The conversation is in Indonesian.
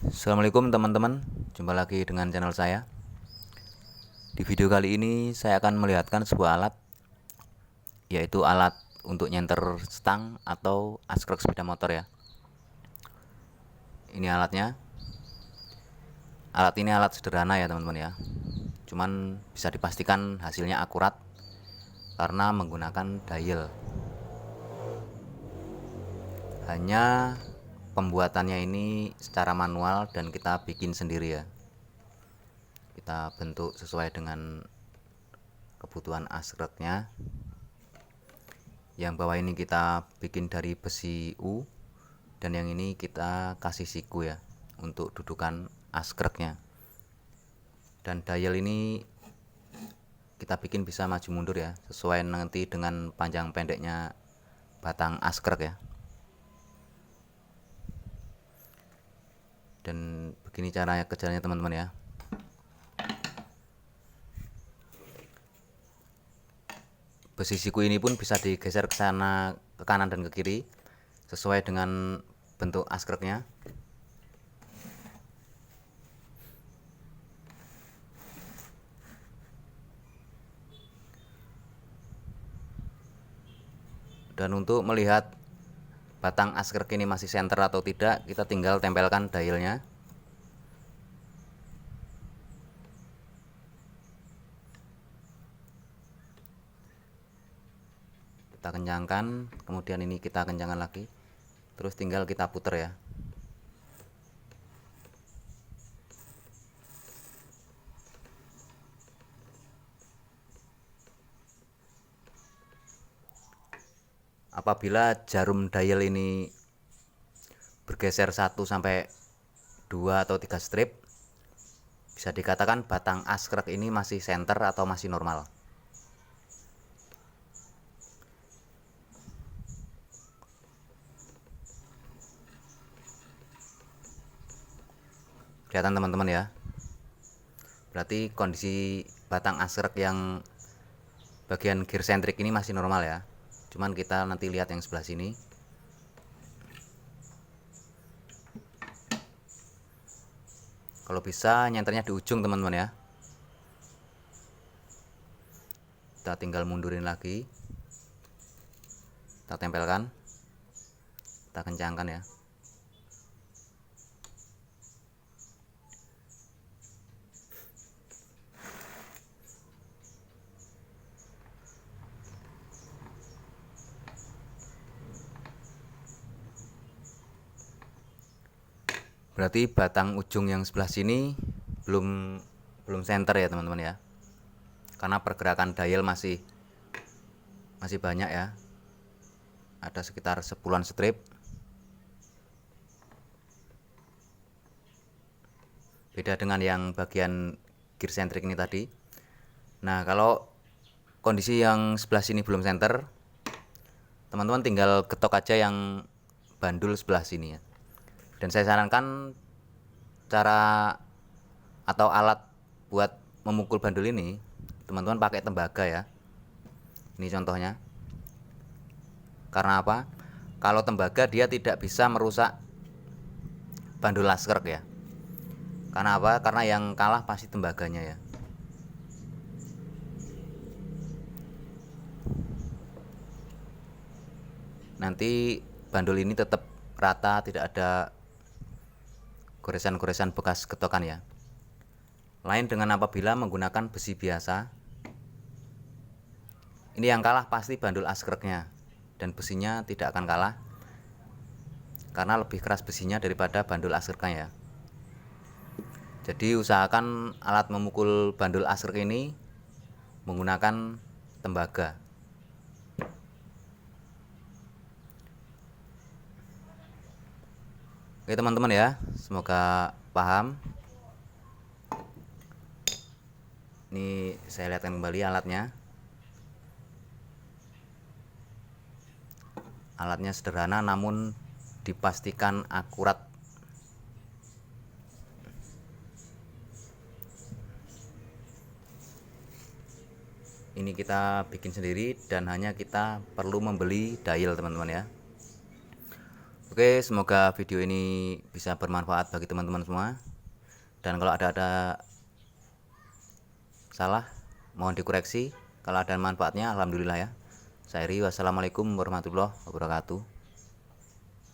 Assalamualaikum teman-teman, jumpa lagi dengan channel saya. Di video kali ini saya akan melihatkan sebuah alat, yaitu alat untuk nyenter stang atau askrek sepeda motor ya. Ini alatnya. Alat ini alat sederhana ya teman-teman ya. Cuman bisa dipastikan hasilnya akurat karena menggunakan dial. Hanya pembuatannya ini secara manual dan kita bikin sendiri ya. Kita bentuk sesuai dengan kebutuhan askreknya. Yang bawah ini kita bikin dari besi U, dan yang ini kita kasih siku ya untuk dudukan askreknya. Dan dial ini kita bikin bisa maju mundur ya, sesuai nanti dengan panjang pendeknya batang askrek ya. Dan begini cara kerjanya teman-teman ya. Besi siku ini pun bisa digeser ke sana, ke kanan dan ke kiri sesuai dengan bentuk askreknya. Dan untuk melihat batang askrek ini masih center atau tidak, kita tinggal tempelkan dialnya. Kita kencangkan, kemudian ini kita kencangkan lagi, terus tinggal kita putar ya. Apabila jarum dial ini bergeser 1 sampai 2 atau 3 strip, bisa dikatakan batang askrek ini masih center atau masih normal. Kelihatan teman-teman ya. Berarti kondisi batang askrek yang bagian gear sentrik ini masih normal ya. Cuman kita nanti lihat yang sebelah sini. Kalau bisa nyenternya di ujung teman-teman ya. Kita tinggal mundurin lagi. Kita tempelkan. Kita kencangkan ya. Berarti batang ujung yang sebelah sini belum center ya teman-teman ya. Karena pergerakan dial masih banyak ya. Ada sekitar 10-an strip. Beda dengan yang bagian gear centric ini tadi. Nah, kalau kondisi yang sebelah sini belum center, teman-teman tinggal getok aja yang bandul sebelah sini ya. Dan saya sarankan cara atau alat buat memukul bandul ini, teman-teman pakai tembaga ya. Ini contohnya. Karena apa? Kalau tembaga dia tidak bisa merusak bandul askrek ya. Karena apa? Karena yang kalah pasti tembaganya ya. Nanti bandul ini tetap rata, tidak ada goresan-goresan bekas getokan ya. Lain dengan apabila menggunakan besi biasa. Ini yang kalah pasti bandul askreknya, dan besinya tidak akan kalah karena lebih keras besinya daripada bandul askreknya ya. Jadi usahakan alat memukul bandul askrek ini menggunakan tembaga. Oke teman-teman ya, semoga paham. Ini saya lihatkan kembali alatnya. Alatnya sederhana namun dipastikan akurat. Ini kita bikin sendiri dan hanya kita perlu membeli dial teman-teman ya. Oke, semoga video ini bisa bermanfaat bagi teman-teman semua. Dan kalau ada salah, mohon dikoreksi. Kalau ada manfaatnya, alhamdulillah ya. Saya Ri, wassalamualaikum warahmatullahi wabarakatuh.